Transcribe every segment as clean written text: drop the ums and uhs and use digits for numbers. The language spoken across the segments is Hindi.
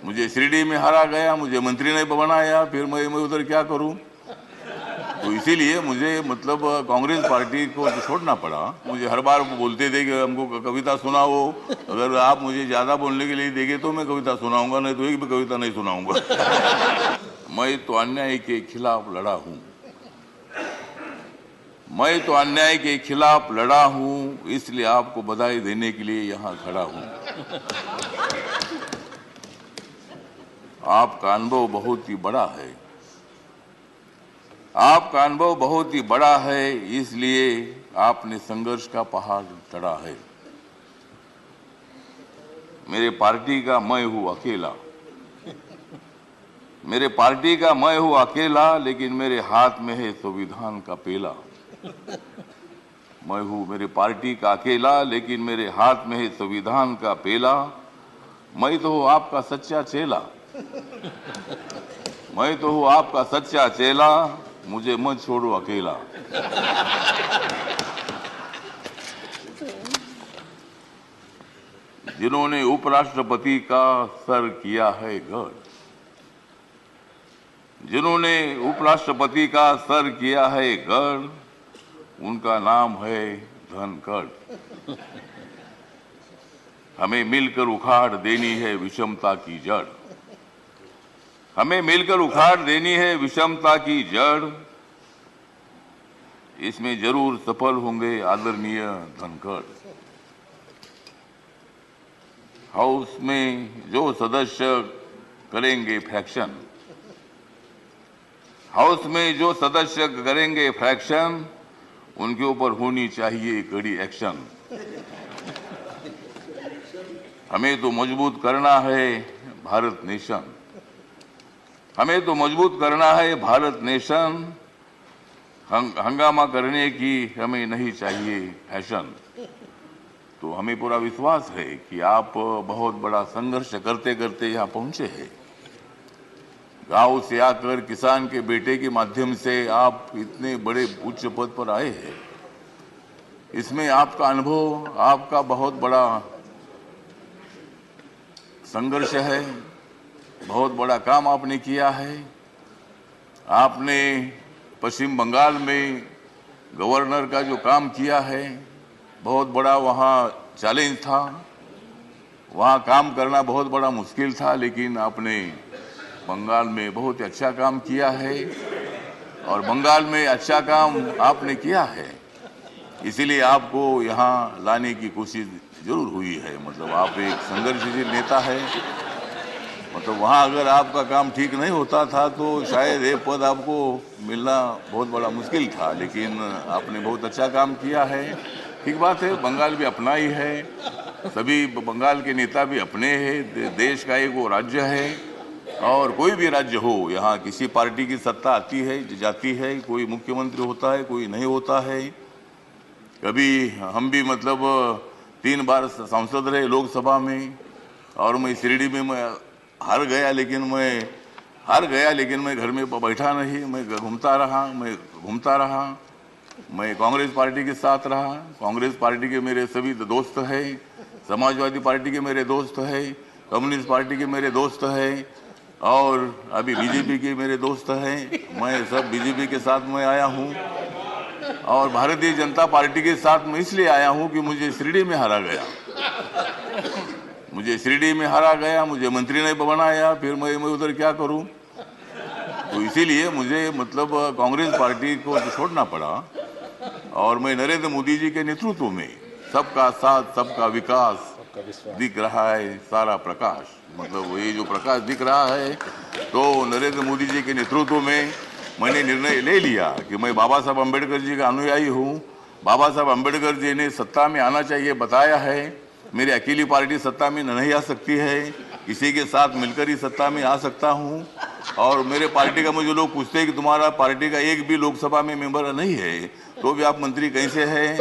मुझे शिरडी में हरा गया, मुझे मंत्री ने बनाया, फिर मैं उधर क्या करूं? तो इसीलिए मुझे मतलब कांग्रेस पार्टी को तो छोड़ना पड़ा। मुझे हर बार बोलते थे कि हमको कविता सुनाओ, अगर आप मुझे ज्यादा बोलने के लिए देंगे तो मैं कविता सुनाऊंगा, नहीं तो एक भी कविता नहीं सुनाऊंगा। मैं तो अन्याय के खिलाफ लड़ा हूं, मैं तो अन्याय के खिलाफ लड़ा हूं, इसलिए आपको बधाई देने के लिए यहां खड़ा हूं। आपका अनुभव बहुत ही बड़ा है, आपका अनुभव बहुत ही बड़ा है, इसलिए आपने संघर्ष का पहाड़ चढ़ा है। मेरे पार्टी का मैं हूं अकेला, मेरे पार्टी का मैं हूं अकेला, लेकिन मेरे हाथ में है संविधान का पेला। मैं हूं मेरे पार्टी का अकेला, लेकिन मेरे हाथ में है संविधान का पेला। मैं तो हूं आपका सच्चा चेला, मैं तो हूं आपका सच्चा चेला, मुझे मत छोड़ो अकेला। जिन्होंने उपराष्ट्रपति का सर किया है गढ़, जिन्होंने उपराष्ट्रपति का सर किया है गढ़, उनका नाम है धनखड़। हमें मिलकर उखाड़ देनी है विषमता की जड़, हमें मिलकर उखाड़ देनी है विषमता की जड़। इसमें जरूर सफल होंगे आदरणीय धनखड़। हाउस में जो सदस्य करेंगे फ्रैक्शन, हाउस में जो सदस्य करेंगे फ्रैक्शन, उनके ऊपर होनी चाहिए कड़ी एक्शन। हमें तो मजबूत करना है भारत नेशन, हमें तो मजबूत करना है भारत नेशन। हंगामा करने की हमें नहीं चाहिए फैशन। तो हमें पूरा विश्वास है कि आप बहुत बड़ा संघर्ष करते करते यहाँ पहुंचे हैं। गांव से आकर किसान के बेटे के माध्यम से आप इतने बड़े उच्च पद पर आए हैं। इसमें आपका अनुभव, आपका बहुत बड़ा संघर्ष है, बहुत बड़ा काम आपने किया है। आपने पश्चिम बंगाल में गवर्नर का जो काम किया है, बहुत बड़ा वहाँ चैलेंज था, वहाँ काम करना बहुत बड़ा मुश्किल था, लेकिन आपने बंगाल में बहुत अच्छा काम किया है और बंगाल में अच्छा काम आपने किया है, इसीलिए आपको यहाँ लाने की कोशिश जरूर हुई है। मतलब आप एक संघर्षशील नेता है। मतलब वहाँ अगर आपका काम ठीक नहीं होता था तो शायद ये पद आपको मिलना बहुत बड़ा मुश्किल था, लेकिन आपने बहुत अच्छा काम किया है। ठीक बात है, बंगाल भी अपना ही है, सभी बंगाल के नेता भी अपने हैं, देश का एक वो राज्य है। और कोई भी राज्य हो, यहाँ किसी पार्टी की सत्ता आती है जाती है, कोई मुख्यमंत्री होता है, कोई नहीं होता है। कभी हम भी मतलब 3 बार सांसद रहे लोकसभा में, और मैं शिरडी में मैं हार गया, लेकिन मैं घर में बैठा नहीं, मैं घूमता रहा, मैं कांग्रेस पार्टी के साथ रहा। कांग्रेस पार्टी के मेरे सभी दोस्त हैं, समाजवादी पार्टी के मेरे दोस्त हैं, कम्युनिस्ट पार्टी के मेरे दोस्त हैं, और अभी बीजेपी के मेरे दोस्त हैं। मैं सब बीजेपी के साथ में आया हूँ, और भारतीय जनता पार्टी के साथ मैं इसलिए आया हूँ कि मुझे शिरडी में हारा गया, मुझे शिरडी में हारा गया, मुझे मंत्री ने बनाया, फिर मैं उधर क्या करूं? तो इसीलिए मुझे मतलब कांग्रेस पार्टी को तो छोड़ना पड़ा, और मैं नरेंद्र मोदी जी के नेतृत्व में सबका साथ सबका विकास दिख रहा है सारा प्रकाश। मतलब ये जो प्रकाश दिख रहा है, तो नरेंद्र मोदी जी के नेतृत्व में मैंने निर्णय ले लिया कि मैं बाबा साहब अम्बेडकर जी का अनुयायी हूँ। बाबा साहब अम्बेडकर जी ने सत्ता में आना चाहिए बताया है। मेरी अकेली पार्टी सत्ता में नहीं आ सकती है, किसी के साथ मिलकर ही सत्ता में आ सकता हूँ। और मेरे पार्टी का मुझे लोग पूछते हैं कि तुम्हारा पार्टी का एक भी लोकसभा में मेंबर नहीं है, तो भी आप मंत्री कैसे हैं?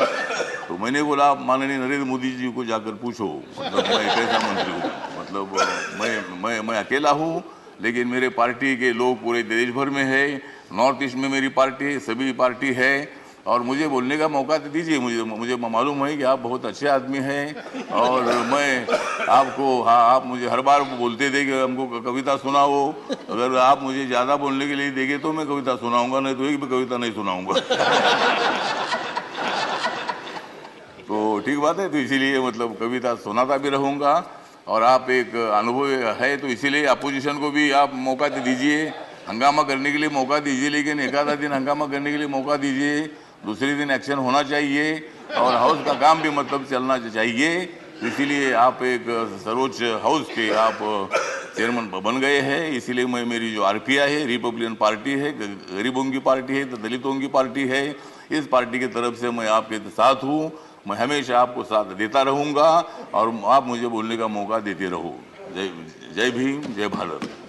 तो मैंने बोला, आप माननीय नरेंद्र मोदी जी को जाकर पूछो, मतलब मैं कैसा मंत्री हूँ। मतलब मैं अकेला हूँ, लेकिन मेरे पार्टी के लोग पूरे देश भर में है। नॉर्थ ईस्ट में मेरी पार्टी सभी पार्टी है, और मुझे बोलने का मौका दे दीजिए। मुझे मालूम है कि आप बहुत अच्छे आदमी हैं और मैं आपको, हाँ, आप मुझे हर बार बोलते थे कि हमको कविता सुनाओ। अगर आप मुझे ज़्यादा बोलने के लिए देंगे तो मैं कविता सुनाऊंगा, नहीं तो एक भी कविता नहीं सुनाऊंगा। तो ठीक बात है, तो इसीलिए मतलब कविता सुनाता भी रहूँगा। और आप एक अनुभव है तो इसीलिए अपोजिशन को भी आप मौका दे दीजिए, हंगामा करने के लिए मौका दीजिए, लेकिन एक आधा दिन हंगामा करने के लिए मौका दीजिए, दूसरे दिन एक्शन होना चाहिए और हाउस का काम भी मतलब चलना चाहिए। इसीलिए आप एक सर्वोच्च हाउस के आप चेयरमैन बन गए हैं। इसीलिए मैं, मेरी जो आरपीआई है, रिपब्लिकन पार्टी है, गरीबों की पार्टी है, दलितों की पार्टी है, इस पार्टी की तरफ से मैं आपके साथ हूँ। मैं हमेशा आपको साथ देता रहूँगा और आप मुझे बोलने का मौका देते रहो। जय जय भीम, जय भारत।